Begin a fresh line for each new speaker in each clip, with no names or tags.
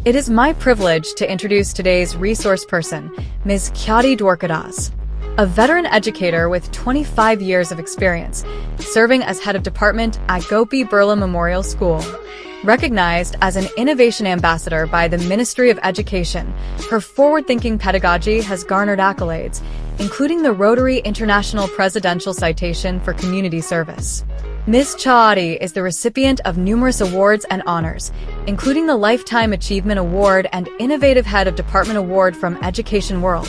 It is my privilege to introduce today's resource person, Ms. Khyati Dwarkadas, a veteran educator with 25 years of experience, serving as head of department at Gopi Birla Memorial School. Recognized as an innovation ambassador by the Ministry of Education, her forward-thinking pedagogy has garnered accolades, including the Rotary International Presidential Citation for Community Service. Ms. Khyati is the recipient of numerous awards and honors, including the Lifetime Achievement Award and Innovative Head of Department Award from Education World,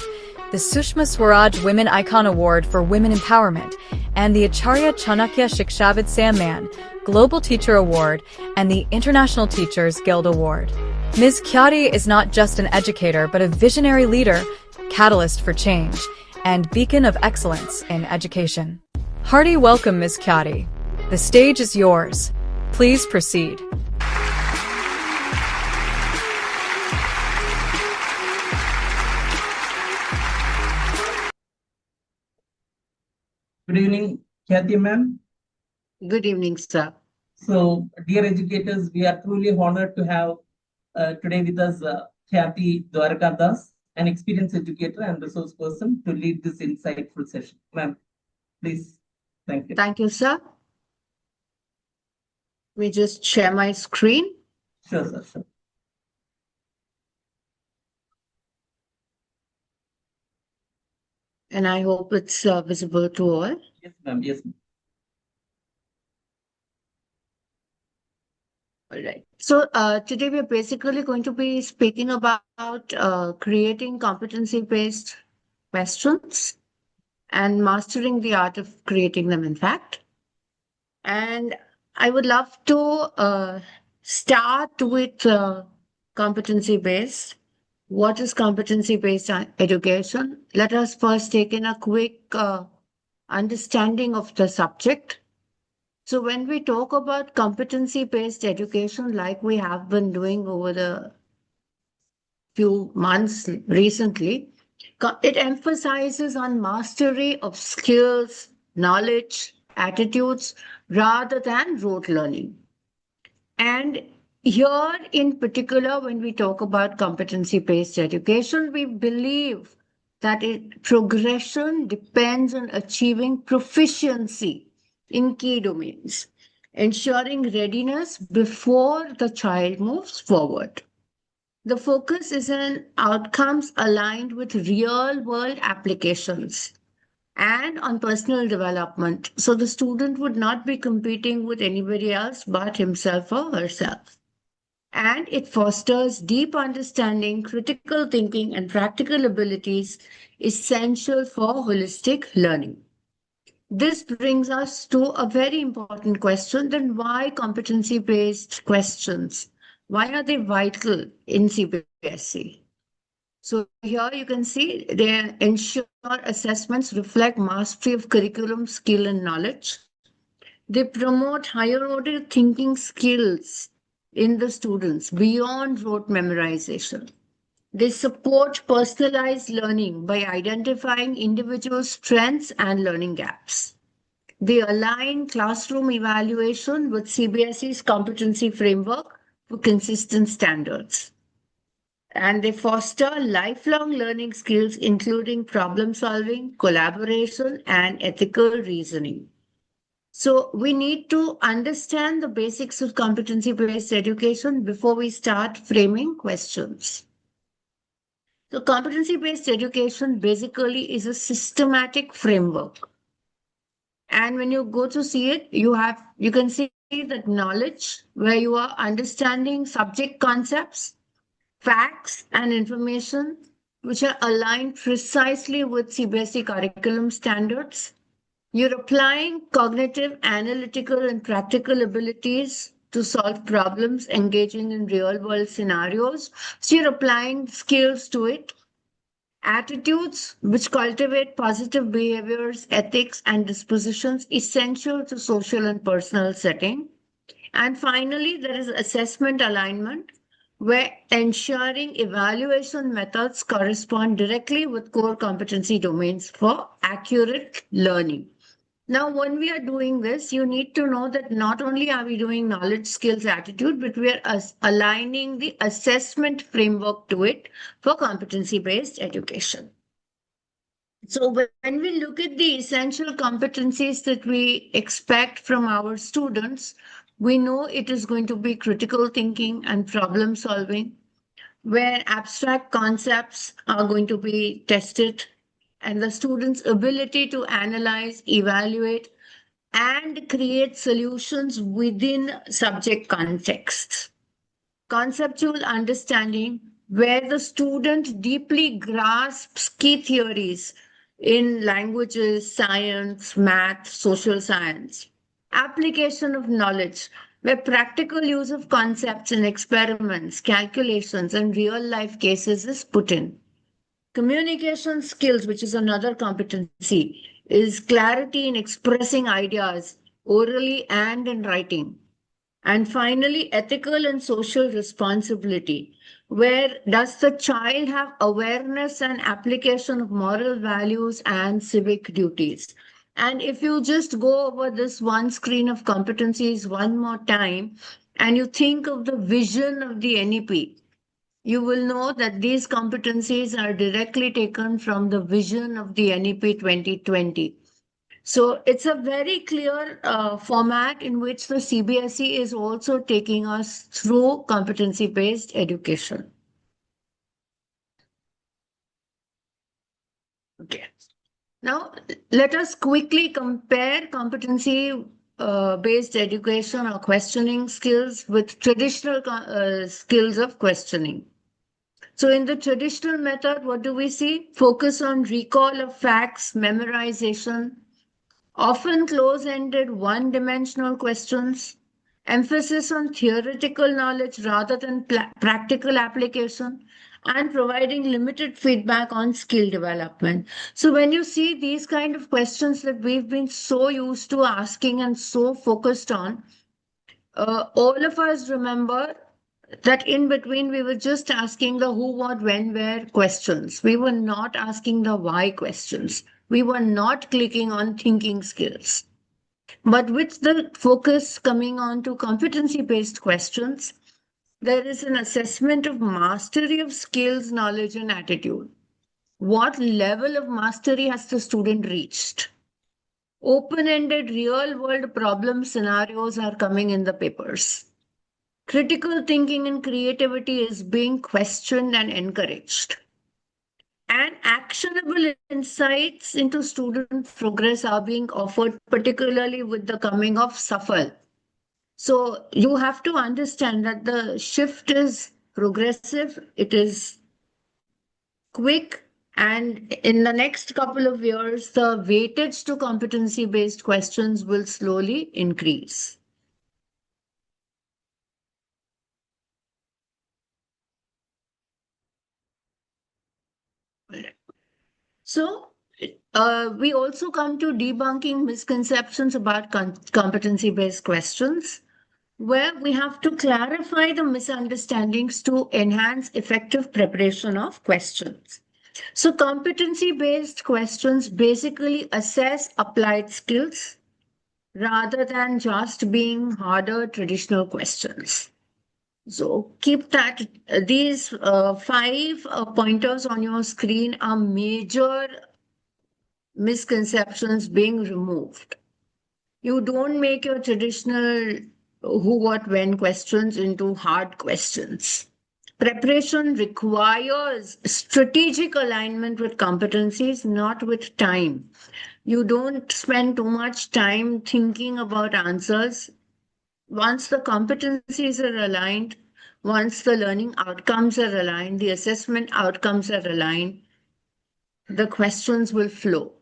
the Sushma Swaraj Women Icon Award for Women Empowerment, and the Acharya Chanakya Shikshavid Samman Global Teacher Award and the International Teachers Guild Award. Ms. Khyati is not just an educator but a visionary leader, catalyst for change, and beacon of excellence in education. Hearty welcome, Ms. Khyati. The stage is yours. Please proceed.
Good evening, Khyati ma'am.
Good evening, sir.
So, dear educators, we are truly honored to have today with us Khyati Dwarkadas, an experienced educator and resource person, to lead this insightful session. Ma'am, please. Thank you.
Thank you, sir. We just share my screen.
Sure, sir. Sure.
And I hope it's visible to all.
Yes, ma'am. Yes, ma'am.
All right. So today we're basically going to be speaking about creating competency-based questions and mastering the art of creating them, in fact. And I would love to start with competency-based. What is competency-based education? Let us first take in a quick understanding of the subject. So when we talk about competency-based education, like we have been doing over the few months recently, it emphasizes on mastery of skills, knowledge, attitudes, rather than rote learning. And here in particular, when we talk about competency-based education, we believe that progression depends on achieving proficiency in key domains, ensuring readiness before the child moves forward. The focus is on outcomes aligned with real-world applications and on personal development. So the student would not be competing with anybody else but himself or herself. And it fosters deep understanding, critical thinking, and practical abilities essential for holistic learning. This brings us to a very important question. Then why competency-based questions? Why are they vital in CBSE? So here you can see they ensure assessments reflect mastery of curriculum, skill, and knowledge. They promote higher order thinking skills in the students beyond rote memorization. They support personalized learning by identifying individual strengths and learning gaps. They align classroom evaluation with CBSE's competency framework for consistent standards. And they foster lifelong learning skills, including problem solving, collaboration, and ethical reasoning. So we need to understand the basics of competency-based education before we start framing questions. So competency-based education basically is a systematic framework. And when you go to see it, you can see that knowledge, where you are understanding subject concepts, facts, and information which are aligned precisely with CBSE curriculum standards. You're applying cognitive, analytical, and practical abilities to solve problems, engaging in real-world scenarios. So you're applying skills to it. Attitudes, which cultivate positive behaviors, ethics, and dispositions essential to social and personal setting. And finally, there is assessment alignment, where ensuring evaluation methods correspond directly with core competency domains for accurate learning. Now, when we are doing this, you need to know that not only are we doing knowledge, skills, attitude, but we are aligning the assessment framework to it for competency based education. So, when we look at the essential competencies that we expect from our students, we know it is going to be critical thinking and problem solving, where abstract concepts are going to be tested, and the student's ability to analyze, evaluate, and create solutions within subject contexts. Conceptual understanding, where the student deeply grasps key theories in languages, science, math, social science. Application of knowledge, where practical use of concepts in experiments, calculations, and real life cases is put in. Communication skills, which is another competency, is clarity in expressing ideas orally and in writing. And finally, ethical and social responsibility. Where does the child have awareness and application of moral values and civic duties? And if you just go over this one screen of competencies one more time and you think of the vision of the NEP, you will know that these competencies are directly taken from the vision of the NEP 2020. So it's a very clear format in which the CBSE is also taking us through competency based education. Okay. Now, let us quickly compare competency based education or questioning skills with traditional skills of questioning. So, in the traditional method, what do we see? Focus on recall of facts, memorization, often close ended, one dimensional questions, emphasis on theoretical knowledge rather than practical application, and providing limited feedback on skill development. So, when you see these kind of questions that we've been so used to asking and so focused on, all of us remember that in between we were just asking the who, what, when, where questions. We were not asking the why questions. We were not clicking on thinking skills. But with the focus coming on to competency based questions, there is an assessment of mastery of skills, knowledge, and attitude. What level of mastery has the student reached? Open ended real world problem scenarios are coming in the papers. Critical thinking and creativity is being questioned and encouraged. And actionable insights into student progress are being offered, particularly with the coming of SAFAL. So you have to understand that the shift is progressive, it is quick, and in the next couple of years, the weightage to competency based questions will slowly increase. So, we also come to debunking misconceptions about competency based questions, where we have to clarify the misunderstandings to enhance effective preparation of questions. So, competency based questions basically assess applied skills rather than just being harder traditional questions. So keep that. These five pointers on your screen are major misconceptions being removed. You don't make your traditional who, what, when questions into hard questions. Preparation requires strategic alignment with competencies, not with time. You don't spend too much time thinking about answers. Once the competencies are aligned, once the learning outcomes are aligned, the assessment outcomes are aligned, the questions will flow.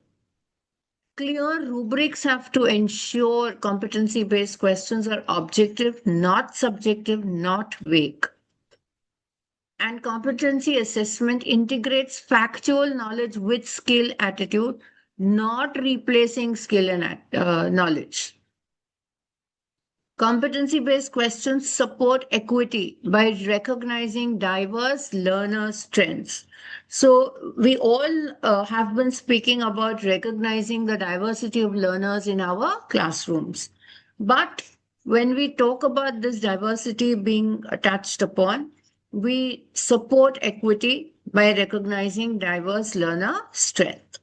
Clear rubrics have to ensure competency based questions are objective, not subjective, not vague. And competency assessment integrates factual knowledge with skill attitude, not replacing skill and knowledge. Competency-based questions support equity by recognizing diverse learner strengths. So we all have been speaking about recognizing the diversity of learners in our classrooms. But when we talk about this diversity being touched upon, we support equity by recognizing diverse learner strength.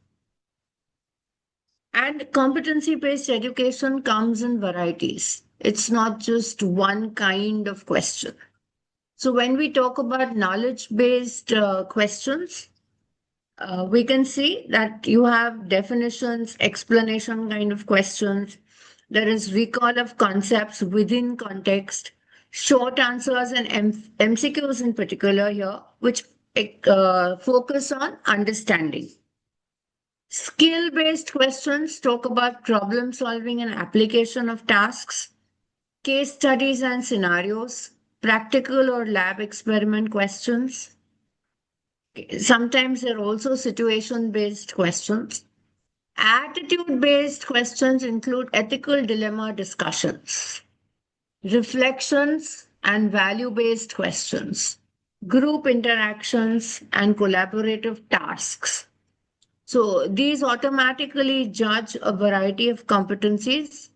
And competency based education comes in varieties. It's not just one kind of question. So, when we talk about knowledge based questions, we can see that you have definitions, explanation kind of questions. There is recall of concepts within context, short answers, and MCQs in particular here, which focus on understanding. Skill based questions talk about problem solving and application of tasks, case studies and scenarios, practical or lab experiment questions. Sometimes there are also situation based questions. Attitude based questions include ethical dilemma discussions, reflections and value based questions, group interactions, and collaborative tasks. So these automatically judge a variety of competencies.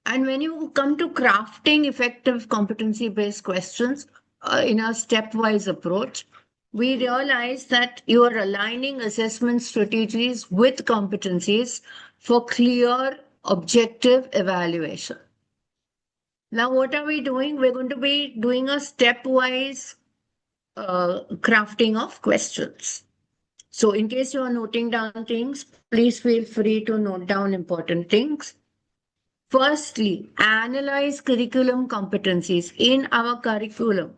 And when you come to crafting effective competency based questions in a stepwise approach, we realize that you are aligning assessment strategies with competencies for clear, objective evaluation. Now, what are we doing? We're going to be doing a stepwise crafting of questions. So, in case you are noting down things, please feel free to note down important things. Firstly, analyze curriculum competencies. In our curriculum,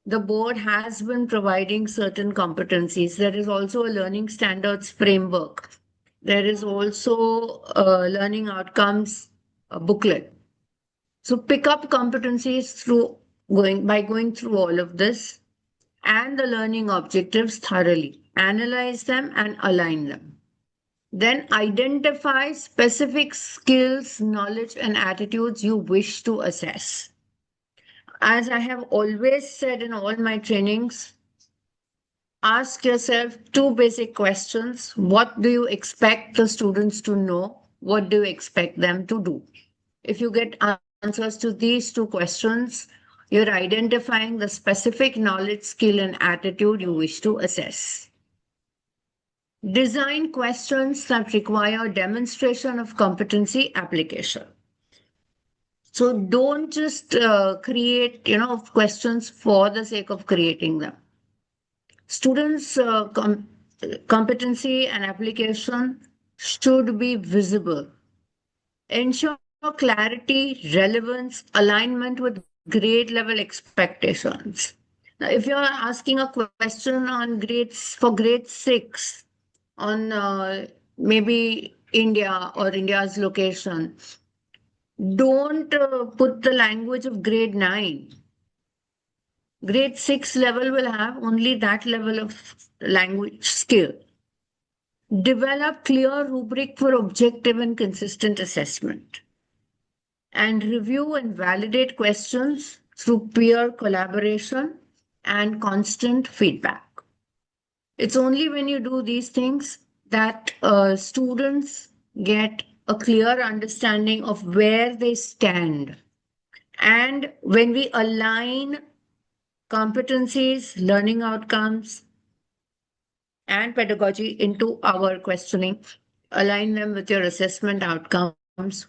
the board has been providing certain competencies. There is also a learning standards framework. There is also a learning outcomes booklet. So pick up competencies through going through all of this and the learning objectives thoroughly. Analyze them and align them. Then identify specific skills, knowledge, and attitudes you wish to assess. As I have always said in all my trainings, ask yourself two basic questions. What do you expect the students to know? What do you expect them to do? If you get answers to these two questions, you're identifying the specific knowledge, skill, and attitude you wish to assess. Design questions that require demonstration of competency application. So don't just create, questions for the sake of creating them. Students' competency and application should be visible. Ensure clarity, relevance, alignment with grade level expectations. Now, if you're asking a question on grades for grade 6 on maybe India or India's location, don't put the language of grade 9. Grade 6 level will have only that level of language skill. Develop clear rubric for objective and consistent assessment. And review and validate questions through peer collaboration and constant feedback. It's only when you do these things that students get a clear understanding of where they stand. And when we align competencies, learning outcomes, and pedagogy into our questioning, align them with your assessment outcomes,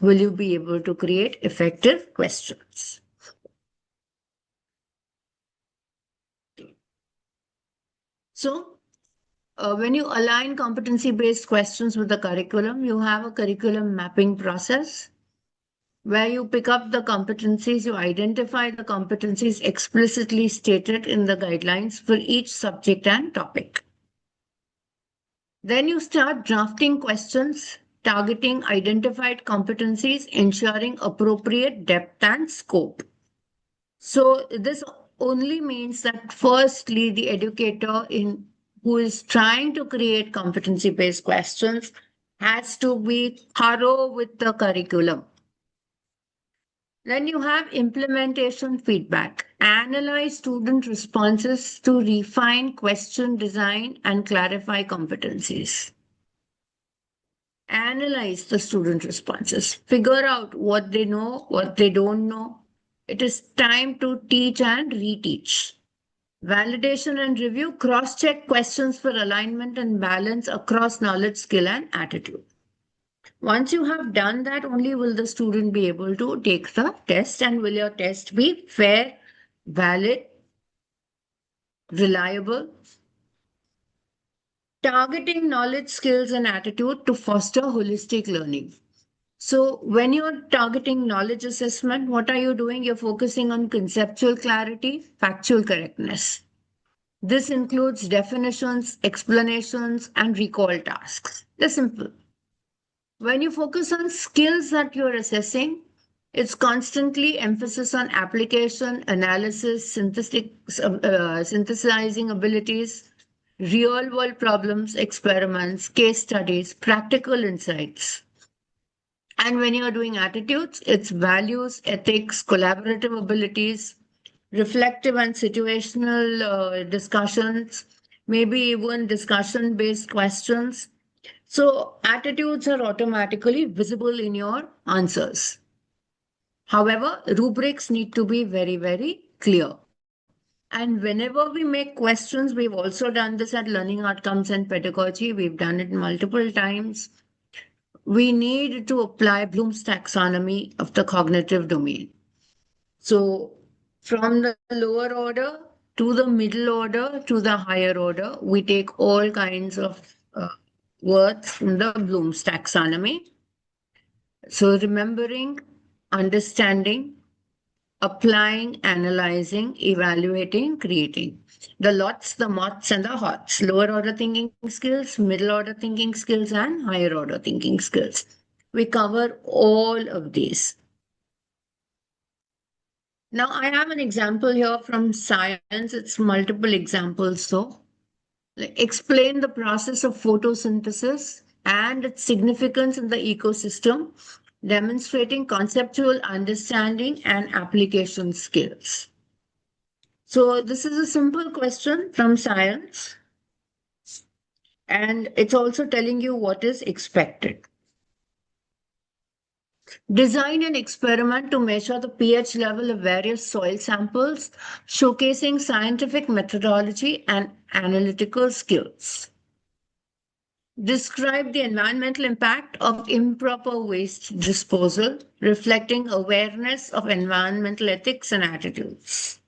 will you be able to create effective questions? So, when you align competency-based questions with the curriculum, you have a curriculum mapping process where you pick up the competencies, you identify the competencies explicitly stated in the guidelines for each subject and topic. Then you start drafting questions targeting identified competencies, ensuring appropriate depth and scope. So this only means that firstly, the educator who is trying to create competency-based questions has to be thorough with the curriculum. Then you have implementation feedback. Analyze student responses to refine question design and clarify competencies. Analyze the student responses. Figure out what they know, what they don't know. It is time to teach and reteach. Validation and review. Cross check questions for alignment and balance across knowledge, skill, and attitude. Once you have done that, only will the student be able to take the test, and will your test be fair, valid, reliable. Targeting knowledge, skills, and attitude to foster holistic learning. So, when you're targeting knowledge assessment, what are you doing? You're focusing on conceptual clarity, factual correctness. This includes definitions, explanations, and recall tasks. They're simple. When you focus on skills that you're assessing, it's constantly emphasis on application, analysis, synthesizing abilities, real world problems, experiments, case studies, practical insights. And when you're doing attitudes, it's values, ethics, collaborative abilities, reflective and situational discussions, maybe even discussion based questions. So, attitudes are automatically visible in your answers. However, rubrics need to be very, very clear. And whenever we make questions, we've also done this at Learning Outcomes and Pedagogy, we've done it multiple times. We need to apply Bloom's taxonomy of the cognitive domain. So, from the lower order to the middle order to the higher order, we take all kinds of words from the Bloom's taxonomy. So, remembering, understanding, applying, analyzing, evaluating, creating. The lots, the mots, and the hots. Lower order thinking skills, middle order thinking skills, and higher order thinking skills. We cover all of these. Now, I have an example here from science. It's multiple examples. So, explain the process of photosynthesis and its significance in the ecosystem, demonstrating conceptual understanding and application skills. So, this is a simple question from science, and it's also telling you what is expected. Design an experiment to measure the pH level of various soil samples, showcasing scientific methodology and analytical skills. Describe the environmental impact of improper waste disposal, reflecting awareness of environmental ethics and attitudes.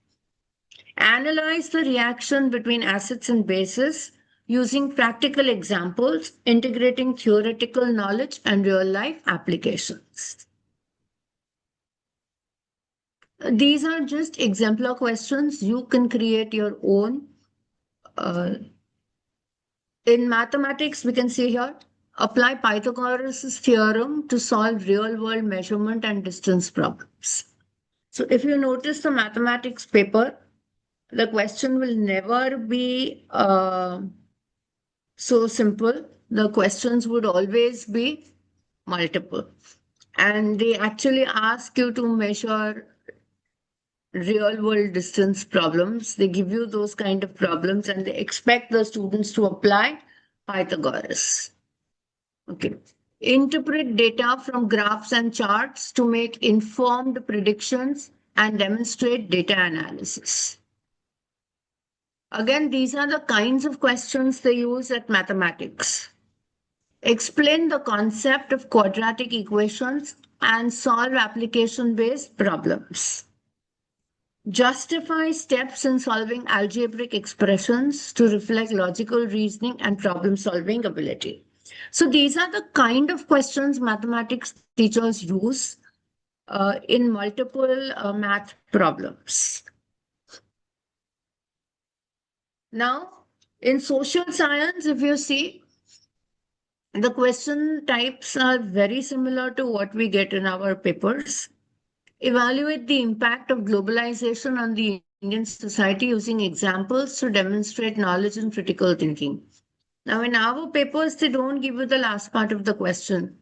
Analyze the reaction between acids and bases using practical examples, integrating theoretical knowledge and real life applications. These are just exemplar questions. You can create your own. In mathematics, we can see here, apply Pythagoras' theorem to solve real-world measurement and distance problems. So if you notice the mathematics paper, the question will never be so simple. The questions would always be multiple. And they actually ask you to measure real world distance problems. They give you those kind of problems and they expect the students to apply Pythagoras. Okay. Interpret data from graphs and charts to make informed predictions and demonstrate data analysis. Again, these are the kinds of questions they use at mathematics. Explain the concept of quadratic equations and solve application-based problems. Justify steps in solving algebraic expressions to reflect logical reasoning and problem-solving ability. So these are the kind of questions mathematics teachers use in multiple math problems. Now, in social science, if you see, the question types are very similar to what we get in our papers. Evaluate the impact of globalization on the Indian society using examples to demonstrate knowledge and critical thinking. Now, in our papers, they don't give you the last part of the question.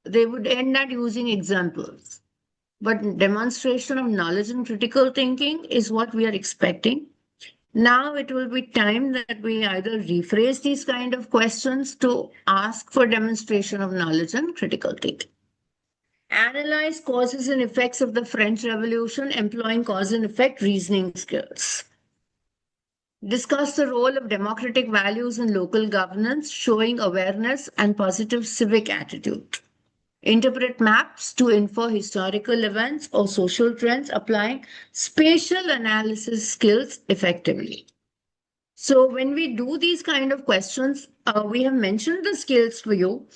They would end at using examples. but demonstration of knowledge and critical thinking is what we are expecting. Now it will be time that we either rephrase these kind of questions to ask for demonstration of knowledge and critical thinking. Analyze causes and effects of the French Revolution employing cause and effect reasoning skills. Discuss the role of democratic values in local governance, showing awareness and positive civic attitude. Interpret maps to infer historical events or social trends, applying spatial analysis skills effectively. So when we do these kind of questions, we have mentioned the skills for you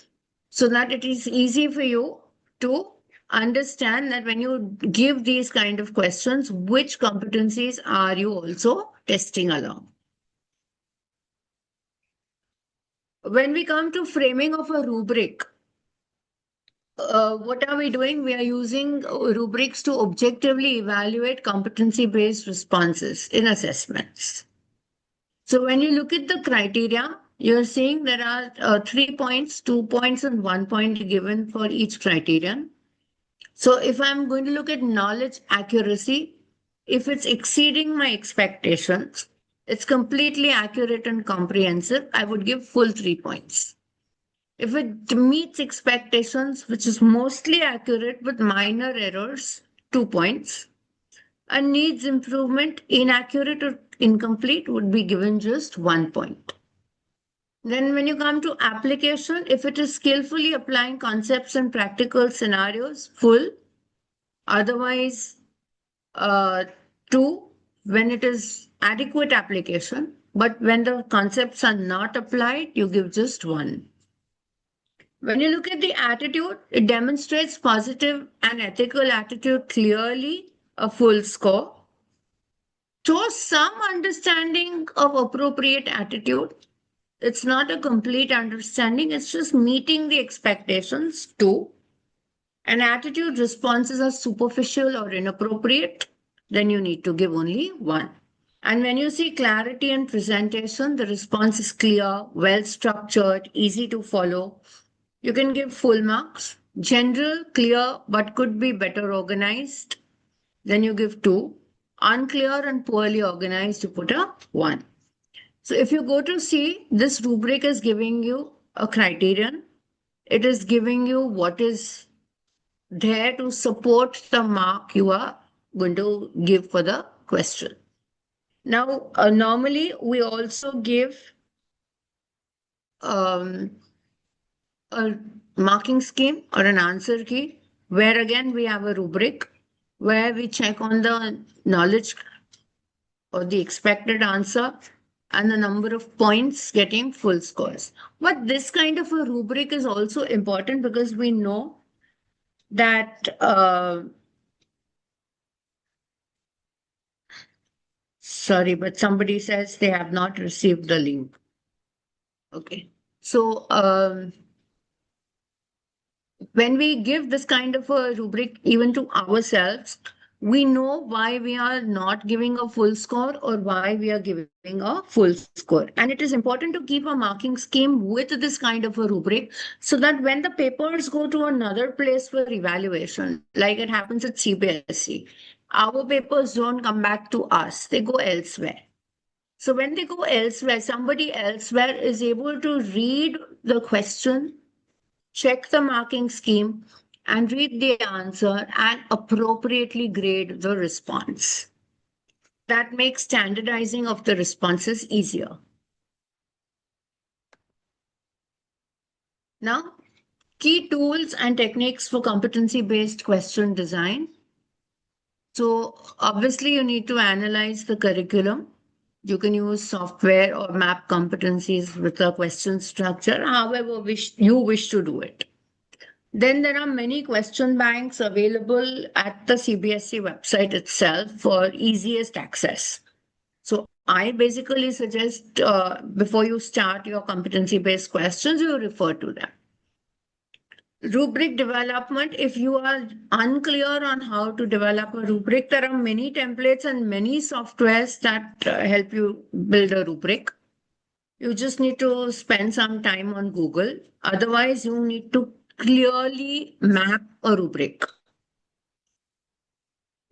so that it is easy for you to understand that when you give these kind of questions, which competencies are you also testing along. When we come to framing of a rubric, what are we doing? We are using rubrics to objectively evaluate competency-based responses in assessments. So when you look at the criteria, you're seeing there are 3 points, 2 points, and 1 point given for each criterion. So if I'm going to look at knowledge accuracy, if it's exceeding my expectations, it's completely accurate and comprehensive, I would give full 3 points. If it meets expectations, which is mostly accurate with minor errors, 2 points, and needs improvement, inaccurate or incomplete, would be given just 1 point. Then when you come to application, if it is skillfully applying concepts and practical scenarios, full. Otherwise, 2, when it is adequate application, but when the concepts are not applied, you give just 1. When you look at the attitude, it demonstrates positive and ethical attitude clearly, a full score. Shows some understanding of appropriate attitude. It's not a complete understanding, it's just meeting the expectations, 2. And attitude responses are superficial or inappropriate, then you need to give only 1. And when you see clarity and presentation, the response is clear, well structured, easy to follow. You can give full marks. General, clear, but could be better organized. Then you give 2. Unclear and poorly organized, you put a 1. So if you go to see, this rubric is giving you a criterion. It is giving you what is there to support the mark you are going to give for the question. Now, normally we also give a marking scheme or an answer key, where again we have a rubric where we check on the knowledge or the expected answer and the number of points getting full scores. But this kind of a rubric is also important because we know that sorry, but somebody says they have not received the link. Okay. So when we give this kind of a rubric even to ourselves, we know why we are not giving a full score or why we are giving a full score. And it is important to keep a marking scheme with this kind of a rubric so that when the papers go to another place for evaluation, like it happens at CBSE, our papers don't come back to us, they go elsewhere. So when they go elsewhere, somebody elsewhere is able to read the question, check the marking scheme, and read the answer and appropriately grade the response. That makes standardizing of the responses easier. Now, key tools and techniques for competency-based question design. So obviously you need to analyze the curriculum. You can use software or map competencies with a question structure, however you wish to do it. Then there are many question banks available at the CBSE website itself for easiest access. So I basically suggest before you start your competency-based questions, you refer to them. Rubric development, if you are unclear on how to develop a rubric, there are many templates and many softwares that help you build a rubric. You just need to spend some time on Google. Otherwise, you need to clearly map a rubric.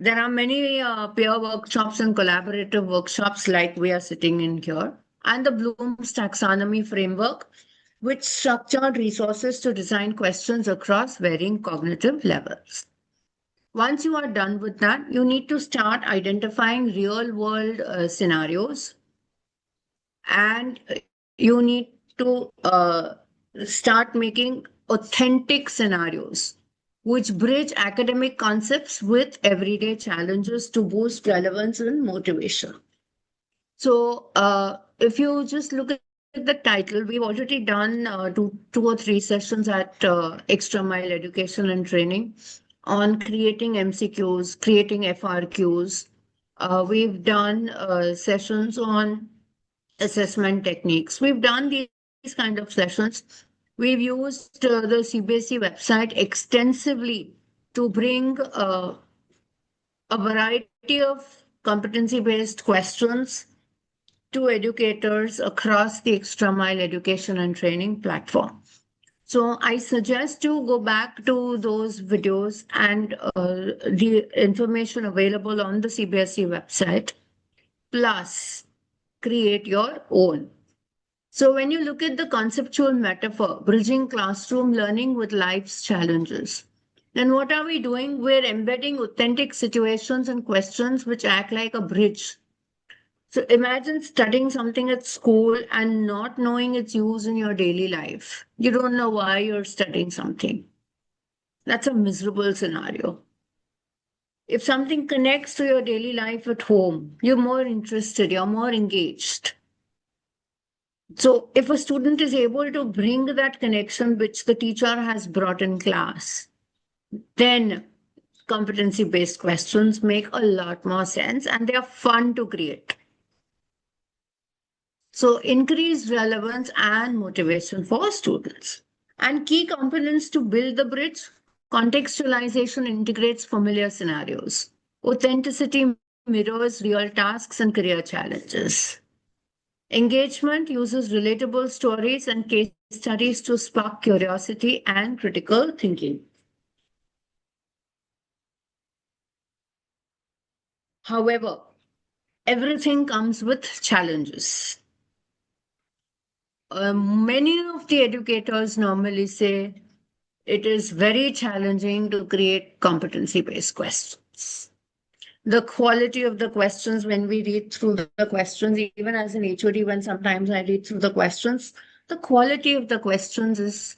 There are many peer workshops and collaborative workshops like we are sitting in here, and the Bloom's taxonomy framework, which structured resources to design questions across varying cognitive levels. Once you are done with that, you need to start identifying real world scenarios, and you need to start making authentic scenarios which bridge academic concepts with everyday challenges to boost relevance and motivation. So, if you just look at the title, we've already done two or three sessions at Extra Mile Education and Training on creating MCQs, creating FRQs. We've done sessions on assessment techniques. We've done these kind of sessions. We've used the CBSE website extensively to bring a variety of competency-based questions to educators across the Extra Mile Education and Training platform. So I suggest you go back to those videos and the information available on the CBSE website, plus create your own. So when you look at the conceptual metaphor, bridging classroom learning with life's challenges, then what are we doing? We're embedding authentic situations and questions which act like a bridge. So imagine studying something at school and not knowing its use in your daily life. You don't know why you're studying something. That's a miserable scenario. If something connects to your daily life at home, you're more interested, you're more engaged. So if a student is able to bring that connection which the teacher has brought in class, then competency-based questions make a lot more sense and they are fun to create. So increased relevance and motivation for students. And key components to build the bridge, contextualization integrates familiar scenarios. Authenticity mirrors real tasks and career challenges. Engagement uses relatable stories and case studies to spark curiosity and critical thinking. However, everything comes with challenges. Many of the educators normally say it is very challenging to create competency-based questions. The quality of the questions when we read through the questions, even as an HOD, when sometimes I read through the questions, the quality of the questions is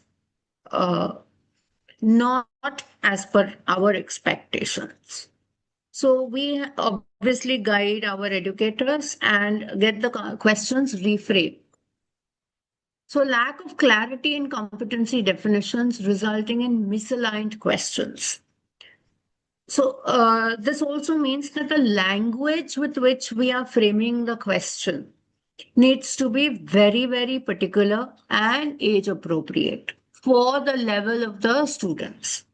not as per our expectations. So we obviously guide our educators and get the questions reframed. So lack of clarity in competency definitions resulting in misaligned questions. So this also means that the language with which we are framing the question needs to be very, very particular and age appropriate for the level of the students.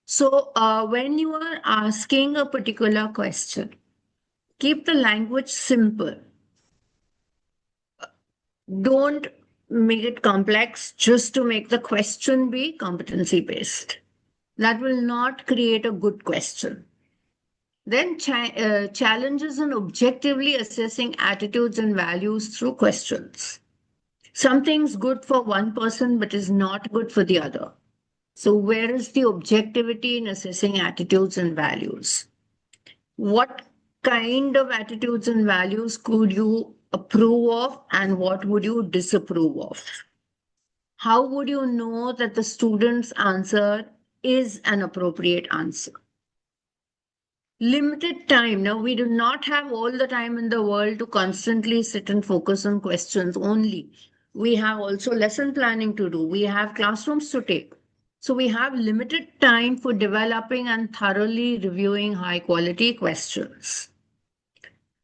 So when you are asking a particular question, keep the language simple. Don't make it complex just to make the question be competency based. That will not create a good question. Then challenges in objectively assessing attitudes and values through questions. Something's good for one person but is not good for the other. So where is the objectivity in assessing attitudes and values? What kind of attitudes and values could you approve of and what would you disapprove of? How would you know that the student's answer is an appropriate answer? Limited time. Now, we do not have all the time in the world to constantly sit and focus on questions only. We have also lesson planning to do. We have classrooms to take. So we have limited time for developing and thoroughly reviewing high quality questions.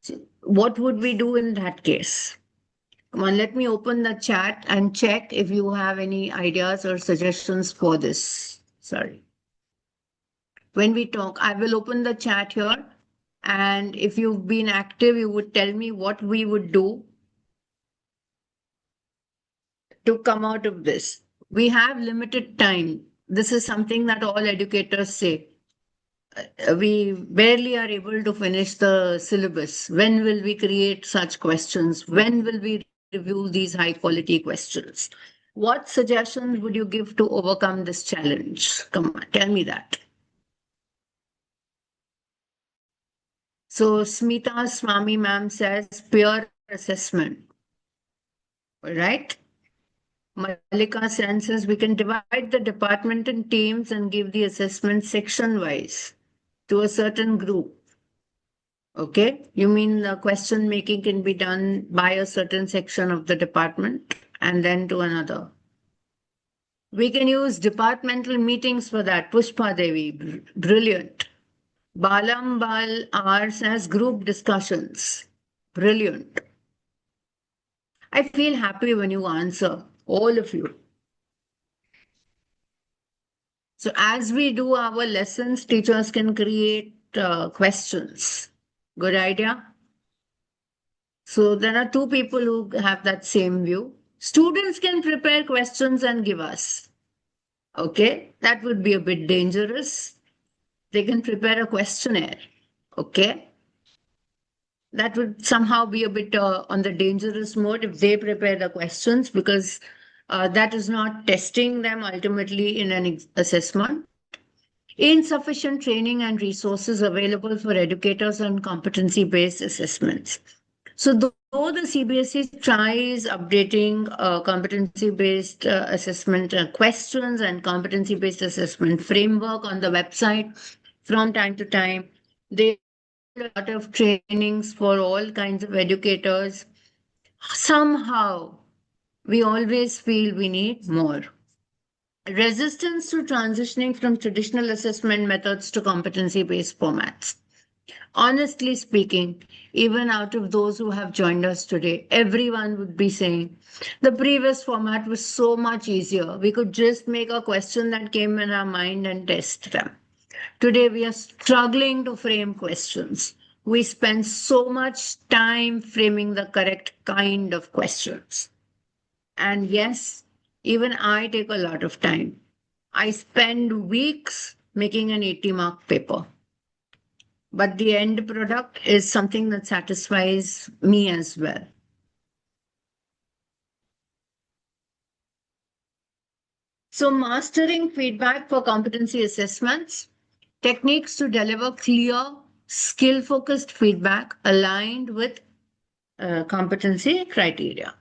So what would we do in that case? Come on, let me open the chat and check if you have any ideas or suggestions for this. Sorry. When we talk, I will open the chat here. And if you've been active, you would tell me what we would do to come out of this. We have limited time. This is something that all educators say. we barely are able to finish the syllabus. When will we create such questions? When will we review these high quality questions? What suggestions would you give to overcome this challenge? Come on, tell me that. So Smita Swami ma'am says peer assessment, right? Malika Sen says we can divide the department in teams and give the assessment section wise to a certain group. Okay, you mean the question making can be done by a certain section of the department and then to another. We can use departmental meetings for that. Pushpa Devi, brilliant. Balam Bal R says group discussions. Brilliant. I feel happy when you answer, all of you. So as we do our lessons, teachers can create questions. Good idea? So there are two people who have that same view. Students can prepare questions and give us. Okay, that would be a bit dangerous. They can prepare a questionnaire. Okay, that would somehow be a bit on the dangerous mode if they prepare the questions, because that is not testing them ultimately in an assessment. Insufficient training and resources available for educators on competency based assessments. So, though the CBSE tries updating competency based assessment questions and competency based assessment framework on the website from time to time, they do a lot of trainings for all kinds of educators. Somehow, we always feel we need more. Resistance to transitioning from traditional assessment methods to competency based formats. Honestly speaking, even out of those who have joined us today, everyone would be saying the previous format was so much easier. We could just make a question that came in our mind and test them. Today, we are struggling to frame questions. We spend so much time framing the correct kind of questions. And yes, even I take a lot of time. I spend weeks making an 80-mark paper. But the end product is something that satisfies me as well. So, mastering feedback for competency assessments, techniques to deliver clear, skill focused feedback aligned with competency criteria.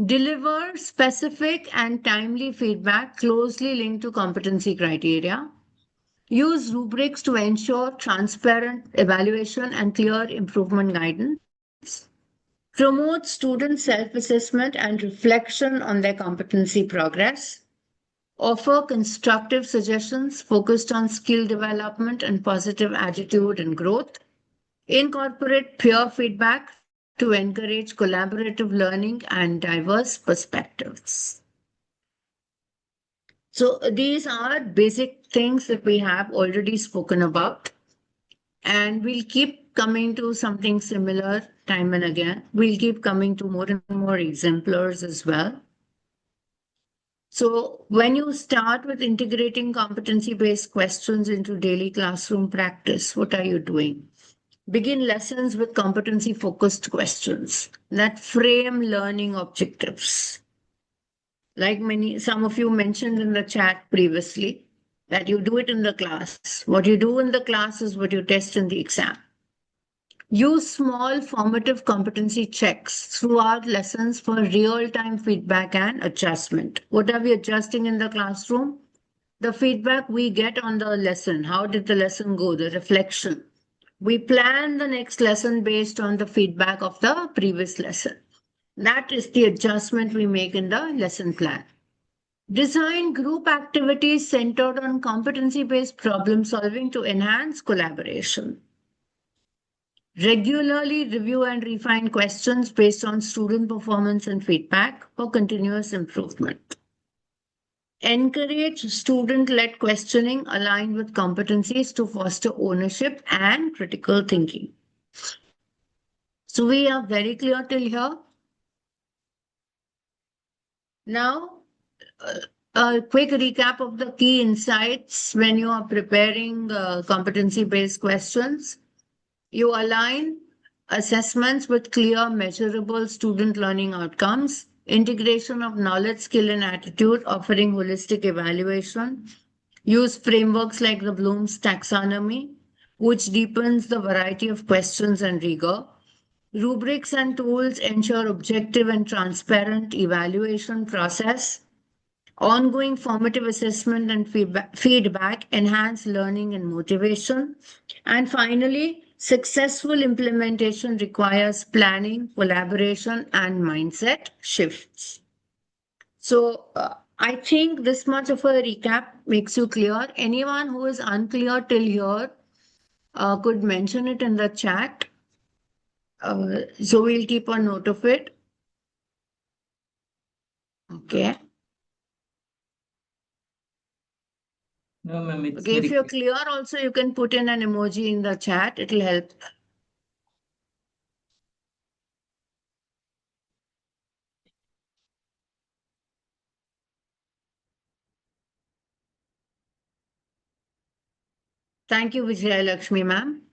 Deliver specific and timely feedback closely linked to competency criteria. Use rubrics to ensure transparent evaluation and clear improvement guidance. Promote student self-assessment and reflection on their competency progress. Offer constructive suggestions focused on skill development and positive attitude and growth. Incorporate peer feedback to encourage collaborative learning and diverse perspectives. So these are basic things that we have already spoken about, and we'll keep coming to something similar time and again. We'll keep coming to more and more exemplars as well. So when you start with integrating competency-based questions into daily classroom practice, what are you doing? Begin lessons with competency-focused questions that frame learning objectives. Like some of you mentioned in the chat previously, that you do it in the class. What you do in the class is what you test in the exam. Use small formative competency checks throughout lessons for real-time feedback and adjustment. What are we adjusting in the classroom? The feedback we get on the lesson. How did the lesson go? The reflection. We plan the next lesson based on the feedback of the previous lesson. That is the adjustment we make in the lesson plan. Design group activities centered on competency-based problem solving to enhance collaboration. Regularly review and refine questions based on student performance and feedback for continuous improvement. Encourage student-led questioning aligned with competencies to foster ownership and critical thinking. So we are very clear till here. Now, a quick recap of the key insights when you are preparing competency-based questions. You align assessments with clear, measurable student learning outcomes, integration of knowledge, skill, and attitude, offering holistic evaluation. Use frameworks like the Bloom's taxonomy, which deepens the variety of questions and rigor. Rubrics and tools ensure objective and transparent evaluation process. Ongoing formative assessment and feedback enhance learning and motivation. And finally, successful implementation requires planning, collaboration, and mindset shifts. So, I think this much of a recap makes you clear. Anyone who is unclear till here could mention it in the chat. So we'll keep a note of it. Okay.
No, ma'am, it's
Okay,
very
if you're
clear.
clear, also you can put in an emoji in the chat. It'll help. Thank you, Vijaya Lakshmi, ma'am.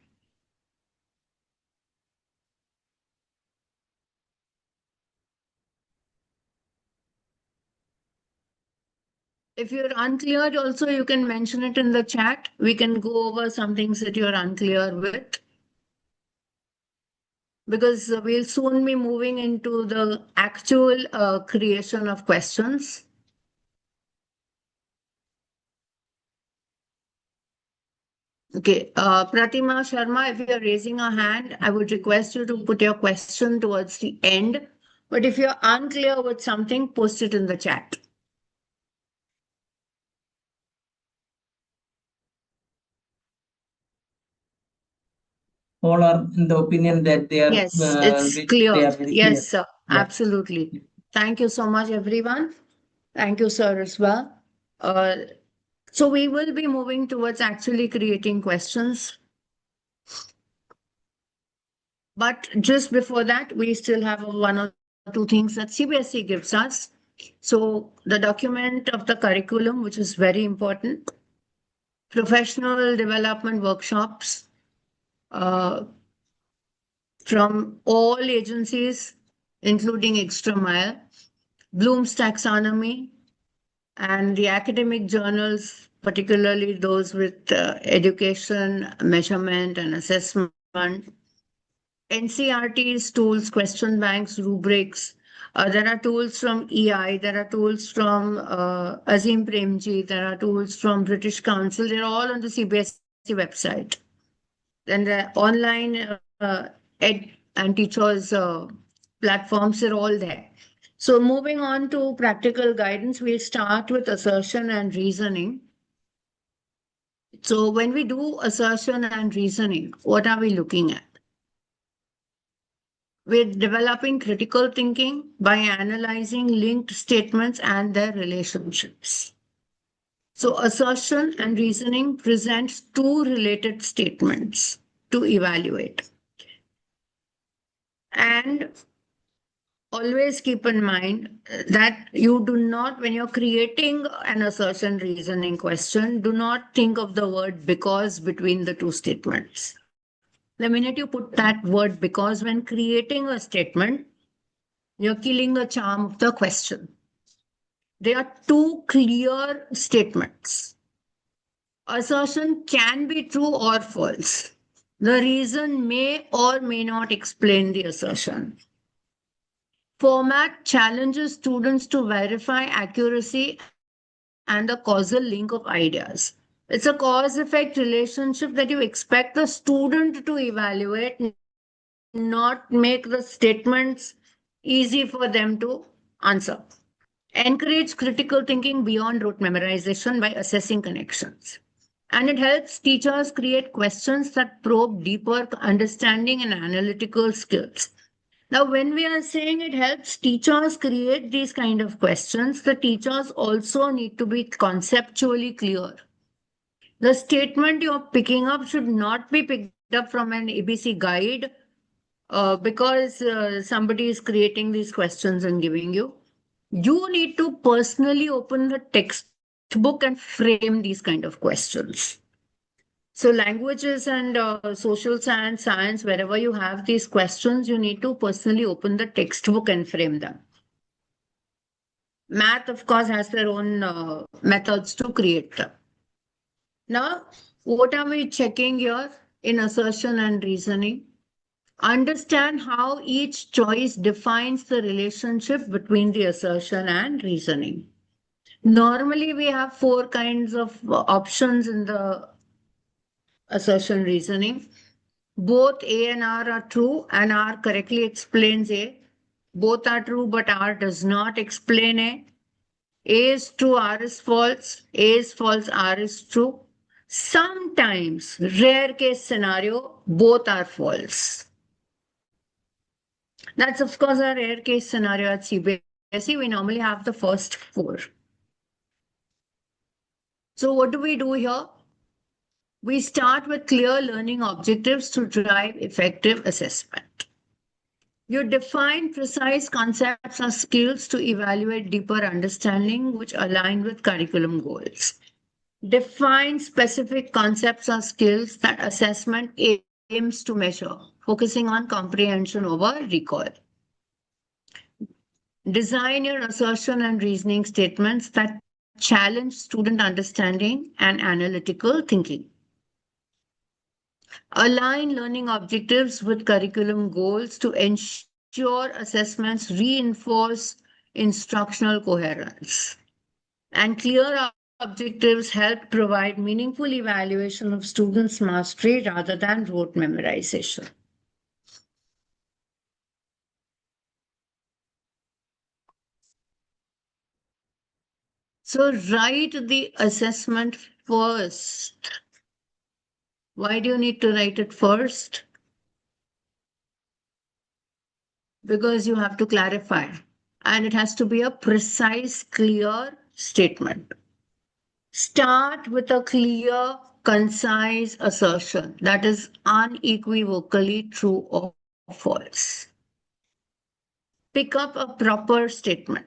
If you're unclear, also you can mention it in the chat. We can go over some things that you're unclear with. Because we'll soon be moving into the actual creation of questions. Okay, Pratima Sharma, if you're raising a hand, I would request you to put your question towards the end. But if you're unclear with something, post it in the chat.
All are in the opinion that they are
Yes, it's
they
clear.
are very clear.
Yes, sir.
Yeah.
Absolutely. Thank you so much, everyone. Thank you, sir, as well. So we will be moving towards actually creating questions. But just before that, we still have one or two things that CBSE gives us. So the document of the curriculum, which is very important, professional development workshops uh, from all agencies, including Extra Mile, Bloom's taxonomy, and the academic journals, particularly those with education, measurement, and assessment, NCRT's tools, question banks, rubrics. There are tools from EI, there are tools from Azim Premji, there are tools from British Council. They're all on the CBSE website. Then the online ed and teachers platforms are all there. So moving on to practical guidance, we'll start with assertion and reasoning. So when we do assertion and reasoning, what are we looking at? We're developing critical thinking by analyzing linked statements and their relationships. So assertion and reasoning presents two related statements to evaluate. And always keep in mind that you do not, when you're creating an assertion reasoning question, do not think of the word because between the two statements. The minute you put that word because when creating a statement, you're killing the charm of the question. There are two clear statements. Assertion can be true or false. The reason may or may not explain the assertion. Format challenges students to verify accuracy and the causal link of ideas. It's a cause-effect relationship that you expect the student to evaluate, not make the statements easy for them to answer. Encourage critical thinking beyond rote memorization by assessing connections. And it helps teachers create questions that probe deeper understanding and analytical skills. Now, when we are saying it helps teachers create these kind of questions, the teachers also need to be conceptually clear. The statement you're picking up should not be picked up from an ABC guide because somebody is creating these questions and giving you. You need to personally open the textbook and frame these kind of questions. So, languages and social science, wherever you have these questions, you need to personally open the textbook and frame them. Math, of course, has their own methods to create them. Now, what are we checking here in assertion and reasoning? Understand how each choice defines the relationship between the assertion and reasoning. Normally, we have four kinds of options in the assertion reasoning. Both A and R are true, and R correctly explains A. Both are true, but R does not explain A. A is true, R is false. A is false, R is true. Sometimes, rare case scenario, both are false. That's, of course, a rare case scenario at CBSE. We normally have the first four. So, what do we do here? We start with clear learning objectives to drive effective assessment. You define precise concepts or skills to evaluate deeper understanding which align with curriculum goals. Define specific concepts or skills that assessment aims to measure, focusing on comprehension over recall. Design your assertion and reasoning statements that challenge student understanding and analytical thinking. Align learning objectives with curriculum goals to ensure assessments reinforce instructional coherence. And clear objectives help provide meaningful evaluation of students' mastery rather than rote memorization. So write the assessment first. Why do you need to write it first? Because you have to clarify, and it has to be a precise, clear statement. Start with a clear, concise assertion that is unequivocally true or false. Pick up a proper statement.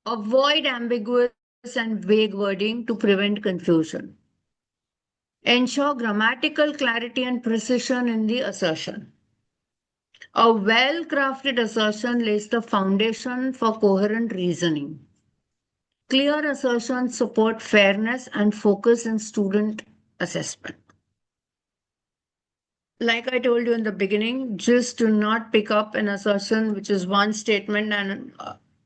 Avoid ambiguous and vague wording to prevent confusion. Ensure grammatical clarity and precision in the assertion. A well-crafted assertion lays the foundation for coherent reasoning. Clear assertions support fairness and focus in student assessment. Like I told you in the beginning, just do not pick up an assertion which is one statement and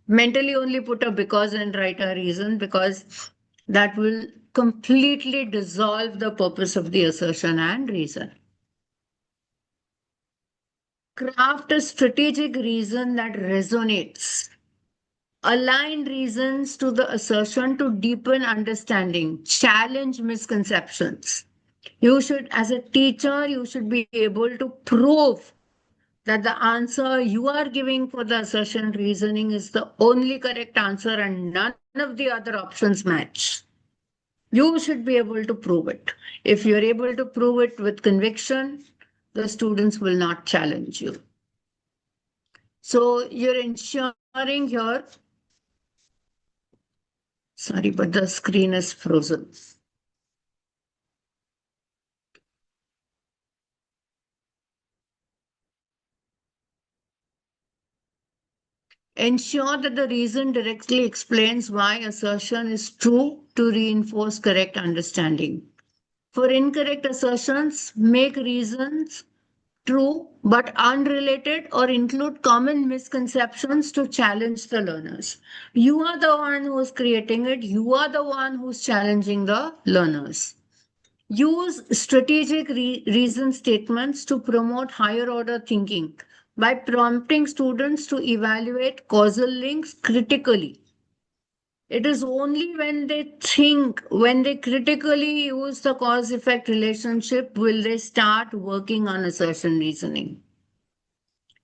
mentally only put a because and write a reason, because that will completely dissolve the purpose of the assertion and reason. Craft a strategic reason that resonates. Align reasons to the assertion to deepen understanding, challenge misconceptions. You should, as a teacher, you should be able to prove that the answer you are giving for the assertion reasoning is the only correct answer and none of the other options match. You should be able to prove it. If you're able to prove it with conviction, the students will not challenge you. So you're ensuring here, sorry, but the screen is frozen. Ensure that the reason directly explains why assertion is true to reinforce correct understanding. For incorrect assertions, make reasons true but unrelated or include common misconceptions to challenge the learners. You are the one who is creating it, you are the one who's challenging the learners. Use strategic reason statements to promote higher order thinking by prompting students to evaluate causal links critically. It is only when they think, when they critically use the cause effect relationship, will they start working on assertion reasoning.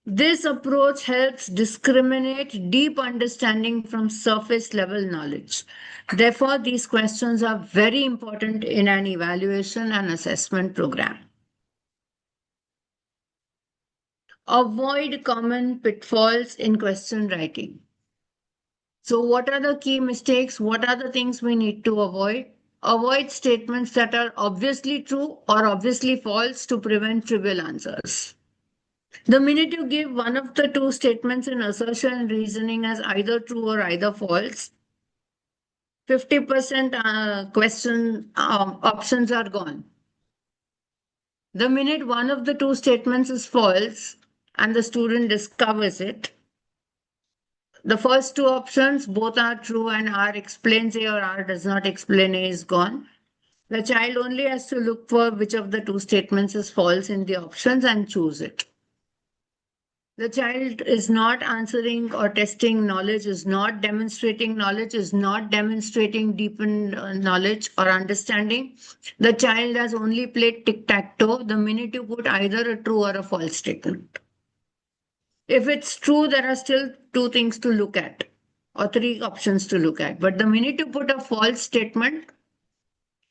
This approach helps discriminate deep understanding from surface level knowledge. Therefore, these questions are very important in an evaluation and assessment program. Avoid common pitfalls in question writing. So what are the key mistakes? What are the things we need to avoid? Avoid statements that are obviously true or obviously false to prevent trivial answers. The minute you give one of the two statements in assertion and reasoning as either true or either false, 50% question options are gone. The minute one of the two statements is false and the student discovers it, the first two options, both are true and R explains A or R does not explain A, is gone. The child only has to look for which of the two statements is false in the options and choose it. The child is not answering or testing knowledge, is not demonstrating knowledge, is not demonstrating deepened knowledge or understanding. The child has only played tic-tac-toe the minute you put either a true or a false statement. If it's true, there are still two things to look at or three options to look at. But the minute you put a false statement,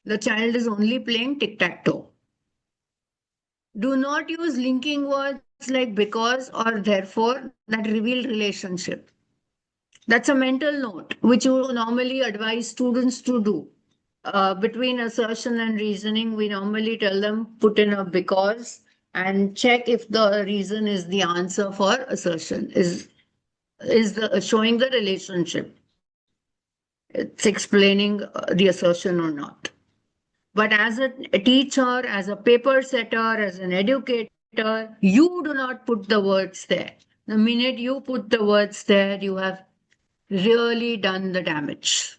the child is only playing tic-tac-toe. Do not use linking words like because or therefore that reveal relationship. That's a mental note, which you normally advise students to do. Between assertion and reasoning, we normally tell them put in a because and check if the reason is the answer for assertion, is the showing the relationship. It's explaining the assertion or not. But as a teacher, as a paper setter, as an educator, you do not put the words there. The minute you put the words there, you have really done the damage.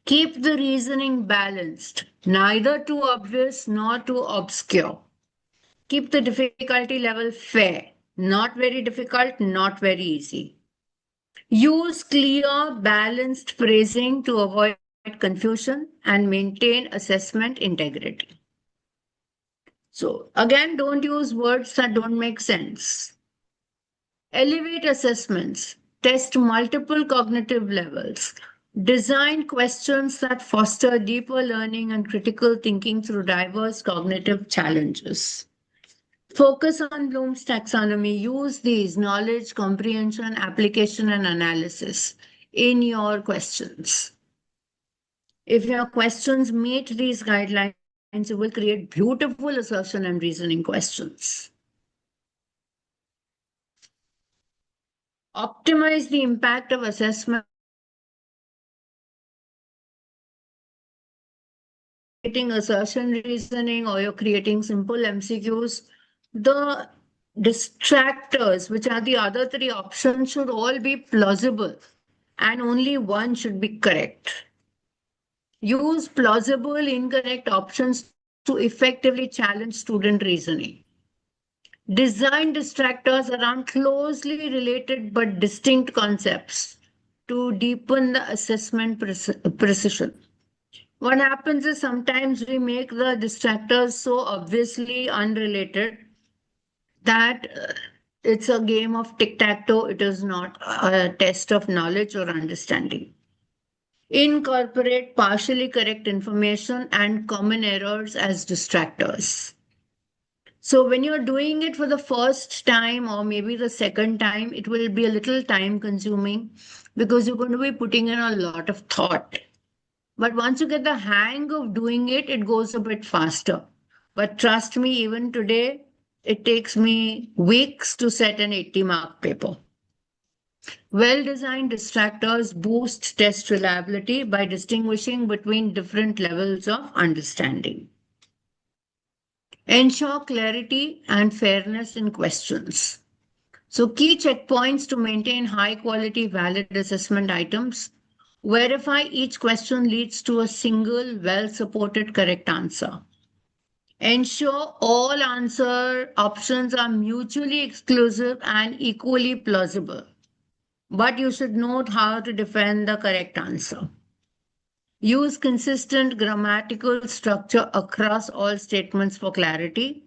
Keep the reasoning balanced, neither too obvious nor too obscure. Keep the difficulty level fair, not very difficult, not very easy. Use clear, balanced phrasing to avoid confusion and maintain assessment integrity. So, again, don't use words that don't make sense. Elevate assessments, test multiple cognitive levels, design questions that foster deeper learning and critical thinking through diverse cognitive challenges. Focus on Bloom's taxonomy. Use these knowledge, comprehension, application, and analysis in your questions. If your questions meet these guidelines, you will create beautiful assertion and reasoning questions. Optimize the impact of assessment. Creating assertion reasoning or you're creating simple MCQs, the distractors, which are the other three options, should all be plausible and only one should be correct. Use plausible incorrect options to effectively challenge student reasoning. Design distractors around closely related but distinct concepts to deepen the assessment precision. What happens is sometimes we make the distractors so obviously unrelated that it's a game of tic-tac-toe. It is not a test of knowledge or understanding. Incorporate partially correct information and common errors as distractors. So when you're doing it for the first time or maybe the second time, it will be a little time consuming because you're going to be putting in a lot of thought. But once you get the hang of doing it, it goes a bit faster. But trust me, even today, it takes me weeks to set an 80-mark paper. Well-designed distractors boost test reliability by distinguishing between different levels of understanding. Ensure clarity and fairness in questions. So key checkpoints to maintain high-quality valid assessment items. Verify each question leads to a single well-supported correct answer. Ensure all answer options are mutually exclusive and equally plausible. But you should note how to defend the correct answer. Use consistent grammatical structure across all statements for clarity.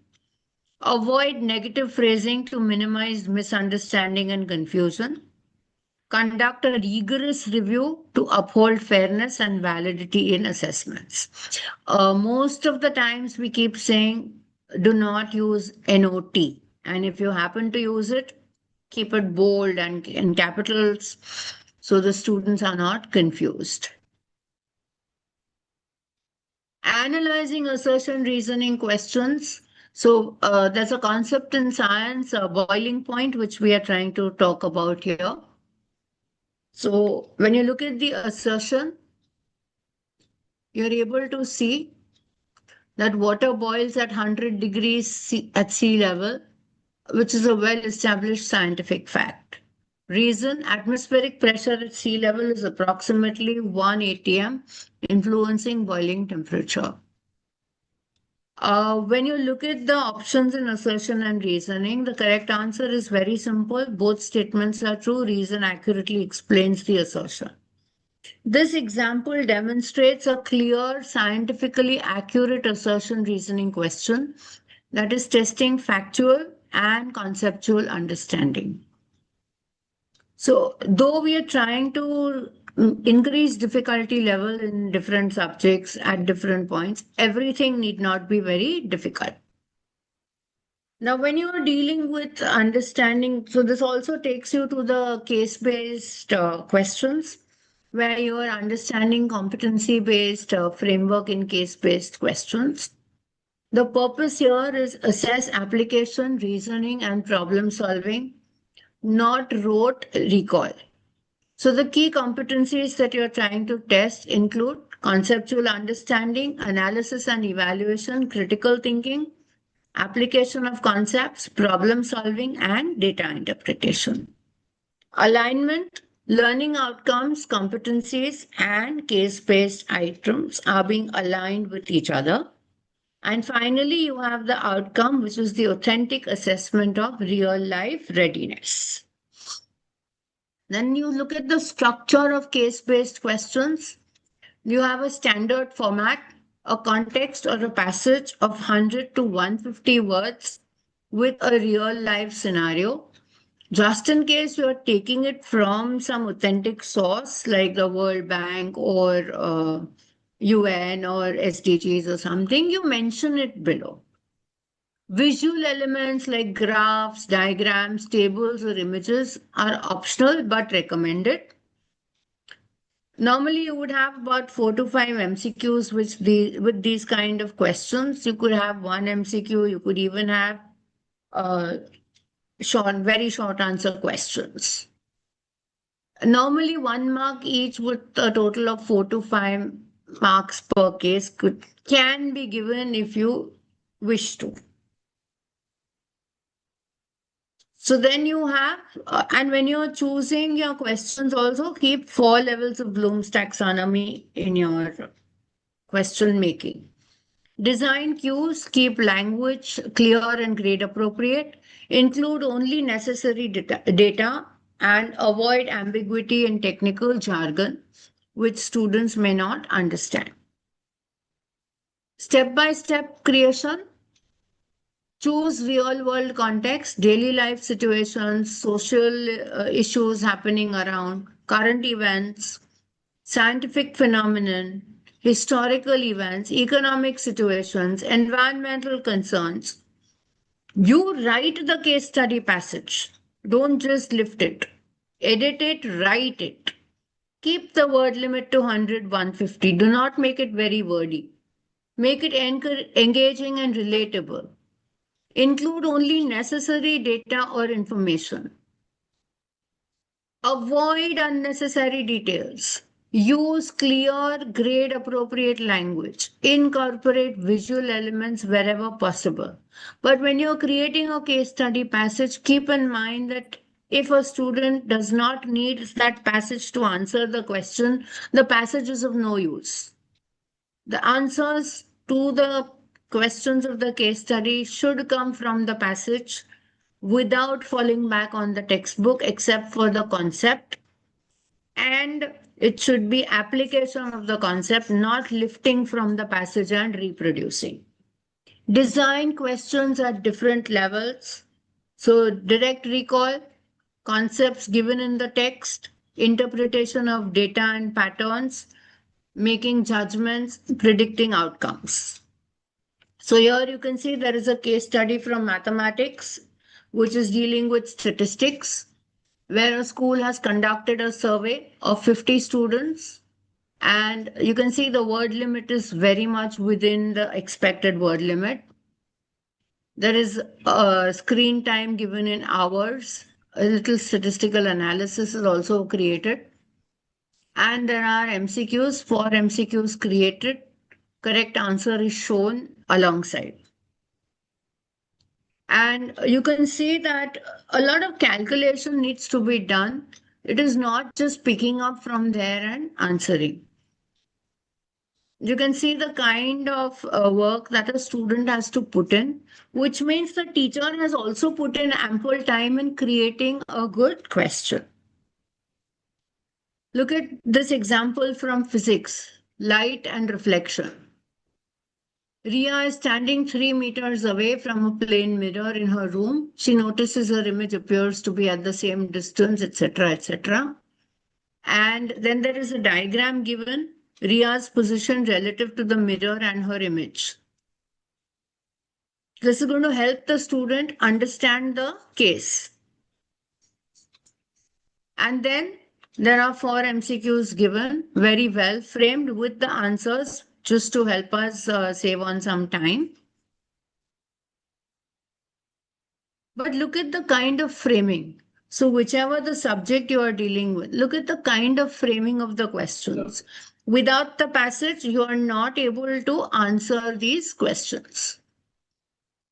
Avoid negative phrasing to minimize misunderstanding and confusion. Conduct a rigorous review to uphold fairness and validity in assessments. Most of the times we keep saying do not use NOT. And if you happen to use it, keep it bold and in capitals. so the students are not confused. Analyzing assertion reasoning questions. So there's a concept in science, a boiling point, which we are trying to talk about here. So when you look at the assertion, you're able to see that water boils at 100 degrees at sea level, which is a well-established scientific fact. Reason, atmospheric pressure at sea level is approximately 1 atm, influencing boiling temperature. When you look at the options in assertion and reasoning, the correct answer is very simple. Both statements are true. Reason accurately explains the assertion. This example demonstrates a clear, scientifically accurate assertion reasoning question that is testing factual and conceptual understanding. So, though we are trying to increase difficulty level in different subjects at different points, everything need not be very difficult. Now, when you are dealing with understanding, so this also takes you to the case-based questions, where you are understanding competency-based framework in case-based questions. The purpose here is assess application, reasoning, and problem solving, not rote recall. So the key competencies that you're trying to test include conceptual understanding, analysis and evaluation, critical thinking, application of concepts, problem solving, and data interpretation. Alignment, learning outcomes, competencies, and case-based items are being aligned with each other. And finally, you have the outcome, which is the authentic assessment of real life readiness. Then you look at the structure of case-based questions. You have a standard format, a context or a passage of 100 to 150 words with a real life scenario. Just in case you're taking it from some authentic source like the World Bank or UN or SDGs or something, you mention it below. Visual elements like graphs, diagrams, tables, or images are optional but recommended. Normally, you would have about 4 to 5 MCQs with these kind of questions. You could have one MCQ, you could even have very short answer questions. Normally, 1 mark each with a total of 4 to 5 marks per case can be given if you wish to. So then you have, and when you're choosing your questions, also keep 4 levels of Bloom's taxonomy in your question making. Design cues, keep language clear and grade appropriate, include only necessary data, and avoid ambiguity and technical jargon, which students may not understand. Step-by-step creation. Choose real world context, daily life situations, social issues happening around, current events, scientific phenomenon, historical events, economic situations, environmental concerns. You write the case study passage. Don't just lift it. Edit it, write it. Keep the word limit to 100, 150. Do not make it very wordy. Make it engaging and relatable. Include only necessary data or information. Avoid unnecessary details. Use clear, grade appropriate language. Incorporate visual elements wherever possible. But when you're creating a case study passage, keep in mind that if a student does not need that passage to answer the question, the passage is of no use. The answers to the questions of the case study should come from the passage without falling back on the textbook except for the concept, and it should be application of the concept, not lifting from the passage and reproducing. Design questions at different levels. So direct recall, concepts given in the text, interpretation of data and patterns, making judgments, predicting outcomes. So here you can see there is a case study from mathematics, which is dealing with statistics, where a school has conducted a survey of 50 students, and you can see the word limit is very much within the expected word limit. There is a screen time given in hours. A little statistical analysis is also created. And there are MCQs. 4 MCQs created. Correct answer is shown alongside. And you can see that a lot of calculation needs to be done. It is not just picking up from there and answering. You can see the kind of work that a student has to put in, which means the teacher has also put in ample time in creating a good question. Look at this example from physics, light and reflection. Ria is standing 3 meters away from a plane mirror in her room. She notices her image appears to be at the same distance, etc., etc. And then there is a diagram given, Ria's position relative to the mirror and her image. This is going to help the student understand the case. And then there are 4 MCQs given, very well framed with the answers, just to help us save on some time. But look at the kind of framing. So whichever the subject you are dealing with, look at the kind of framing of the questions. Without the passage, you are not able to answer these questions.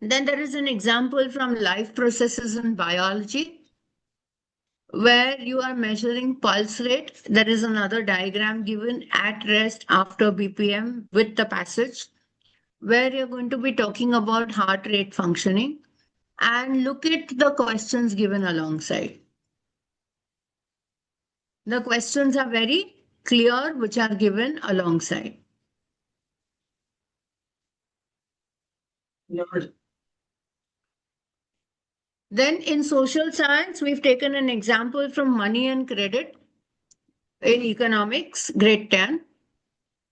Then there is an example from life processes in biology, where you are measuring pulse rate. There is another diagram given at rest after BPM with the passage, where you're going to be talking about heart rate functioning. And look at the questions given alongside. The questions are very clear, which are given alongside. Then in social science, we've taken an example from money and credit in economics, grade 10,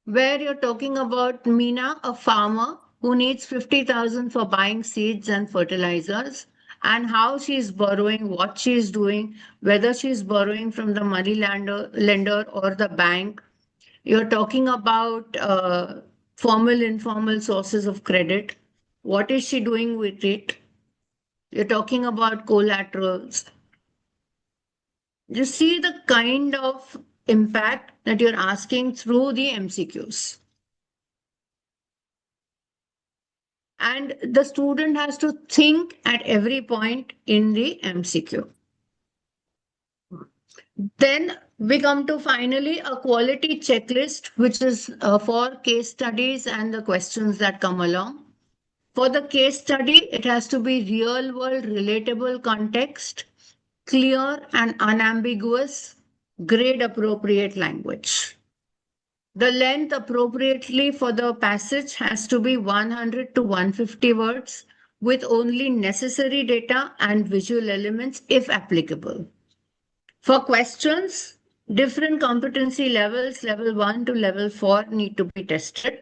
where you're talking about Meena, a farmer who needs 50,000 for buying seeds and fertilizers, and how she's borrowing, what she's doing, whether she's borrowing from the money lender or the bank. You're talking about formal, informal sources of credit. What is she doing with it? You're talking about collaterals. You see the kind of impact that you're asking through the MCQs. And the student has to think at every point in the MCQ. Then we come to finally a quality checklist, which is for case studies and the questions that come along. For the case study, it has to be real world relatable context, clear and unambiguous, grade appropriate language. The length appropriately for the passage has to be 100 to 150 words with only necessary data and visual elements if applicable. For questions, different competency levels, level 1 to level 4, need to be tested.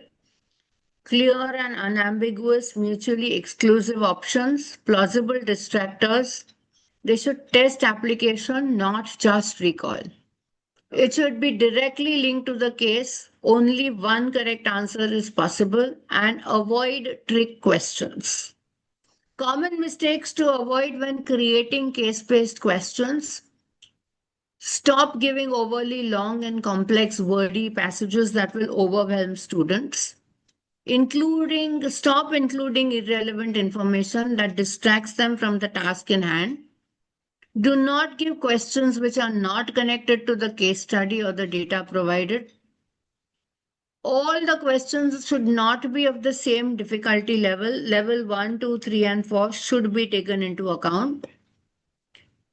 Clear and unambiguous, mutually exclusive options, plausible distractors. They should test application, not just recall. It should be directly linked to the case. Only one correct answer is possible, and avoid trick questions. Common mistakes to avoid when creating case-based questions. Stop giving overly long and complex wordy passages that will overwhelm students. Stop including irrelevant information that distracts them from the task in hand. Do not give questions which are not connected to the case study or the data provided. All the questions should not be of the same difficulty level. Level 1, 2, 3, and 4 should be taken into account.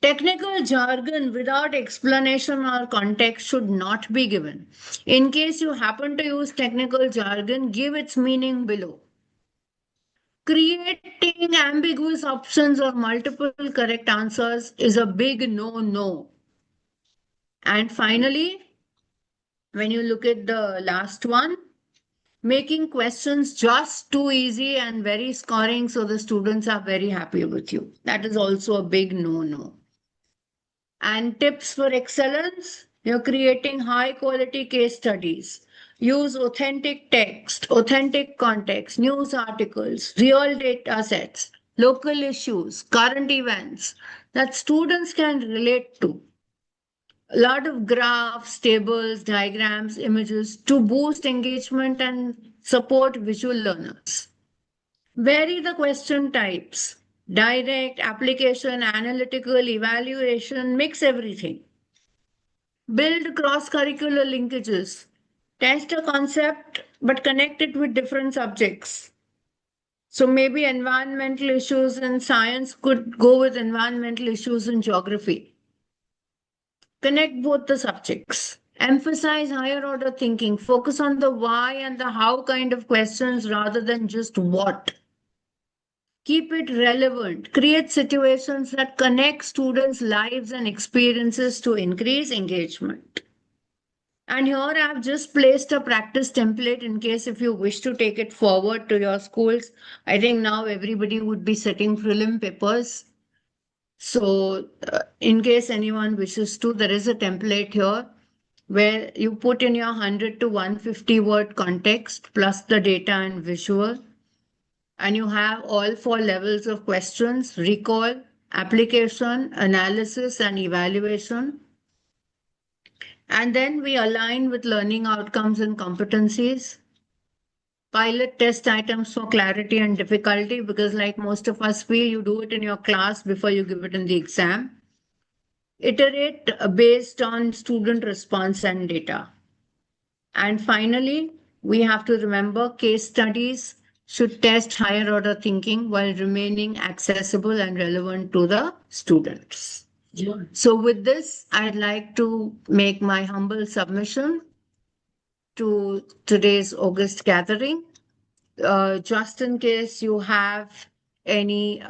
Technical jargon without explanation or context should not be given. In case you happen to use technical jargon, give its meaning below. Creating ambiguous options or multiple correct answers is a big no-no. And finally, when you look at the last one, making questions just too easy and very scoring so the students are very happy with you. That is also a big no-no. And tips for excellence, you're creating high quality case studies. Use authentic text, authentic context, news articles, real data sets, local issues, current events that students can relate to. A lot of graphs, tables, diagrams, images to boost engagement and support visual learners. Vary the question types. Direct, application, analytical, evaluation, mix everything. Build cross curricular linkages. Test a concept but connect it with different subjects. So maybe environmental issues in science could go with environmental issues in geography. Connect both the subjects. Emphasize higher order thinking. Focus on the why and the how kind of questions rather than just what. Keep it relevant. Create situations that connect students' lives and experiences to increase engagement. And here I've just placed a practice template in case if you wish to take it forward to your schools. I think now everybody would be setting prelim papers. So, in case anyone wishes to, there is a template here where you put in your 100 to 150 word context plus the data and visual. And you have all four levels of questions: recall, application, analysis, and evaluation. And then we align with learning outcomes and competencies. Pilot test items for clarity and difficulty, because, like most of us feel, you do it in your class before you give it in the exam. Iterate based on student response and data. And finally, we have to remember case studies should test higher order thinking while remaining accessible and relevant to the students. Yeah. So, with this, I'd like to make my humble submission to today's August gathering. Just in case you have any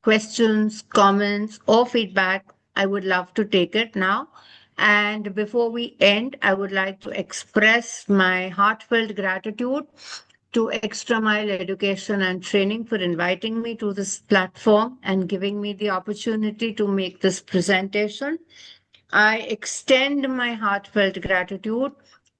questions, comments, or feedback, I would love to take it now. And before we end, I would like to express my heartfelt gratitude to Extra Mile Education and Training for inviting me to this platform and giving me the opportunity to make this presentation. I extend my heartfelt gratitude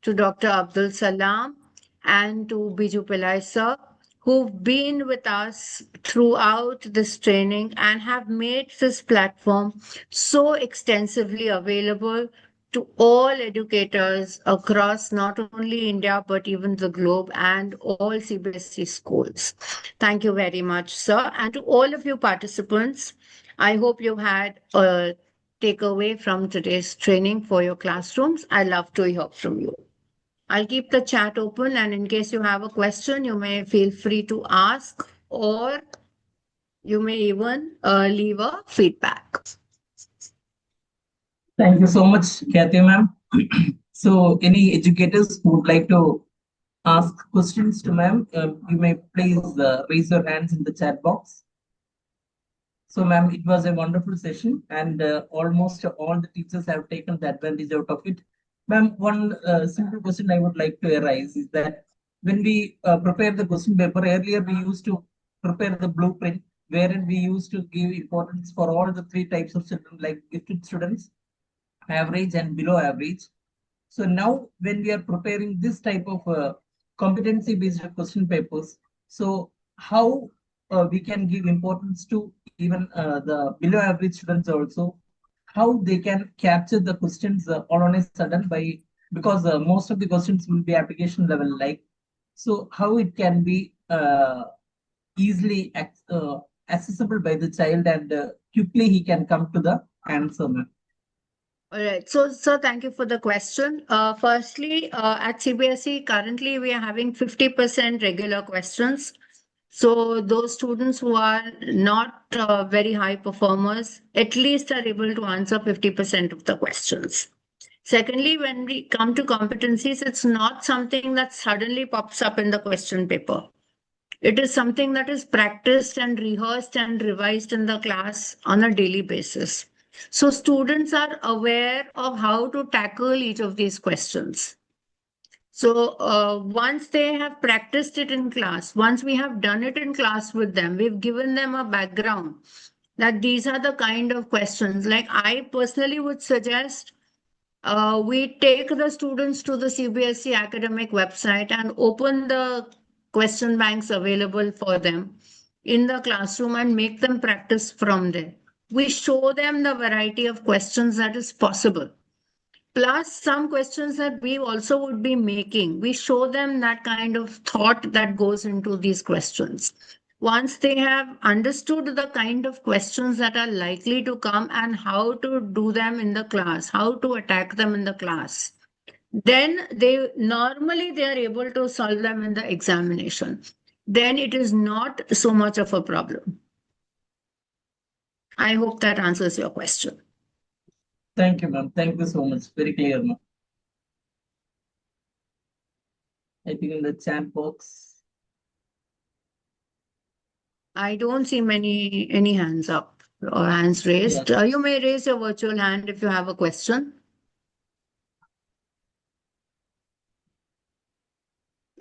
to Dr. Abdul Salam and to Biju Pillai sir, who've been with us throughout this training and have made this platform so extensively available to all educators across not only India but even the globe and all CBSE schools. Thank you very much, sir. And to all of you participants, I hope you had a takeaway from today's training for your classrooms. I love to hear from you. I'll keep the chat open, and in case you have a question, you may feel free to ask, or you may even leave a feedback.
Thank you so much, Kathy ma'am. So, any educators who would like to ask questions to ma'am, you may please raise your hands in the chat box. So, ma'am, it was a wonderful session, and almost all the teachers have taken the advantage out of it. Ma'am, one simple question I would like to arise is that when we prepare the question paper, earlier we used to prepare the blueprint, wherein we used to give importance for all the three types of children, like gifted students, average, and below average. So now, when we are preparing this type of competency-based question papers, so how we can give importance to even the below average students also, how they can capture the questions all on a sudden by, because most of the questions will be application level like, so how it can be easily accessible by the child, and quickly he can come to the answer.
All right. So thank you for the question. Firstly, at CBSE, currently we are having 50% regular questions. So those students who are not very high performers, at least are able to answer 50% of the questions. Secondly, when we come to competencies, it's not something that suddenly pops up in the question paper. It is something that is practiced and rehearsed and revised in the class on a daily basis. So students are aware of how to tackle each of these questions. So once they have practiced it in class, once we have done it in class with them, we've given them a background. that these are the kind of questions. Like I personally would suggest we take the students to the CBSE academic website and open the question banks available for them in the classroom and make them practice from there. We show them the variety of questions that is possible. Plus, some questions that we also would be making, we show them that kind of thought that goes into these questions. Once they have understood the kind of questions that are likely to come and how to do them in the class, how to attack them in the class, then they are able to solve them in the examination. Then it is not so much of a problem. I hope that answers your question.
Thank you, ma'am. Thank you so much. Very clear, ma'am. I think in the chat box.
I don't see any hands up or hands raised.
Yes.
You may raise your virtual hand if you have a question.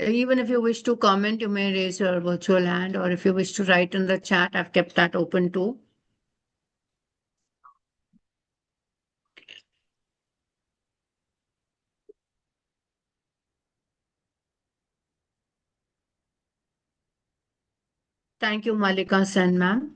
Even if you wish to comment, you may raise your virtual hand, or if you wish to write in the chat, I've kept that open too. Thank you, Malika Sen, ma'am.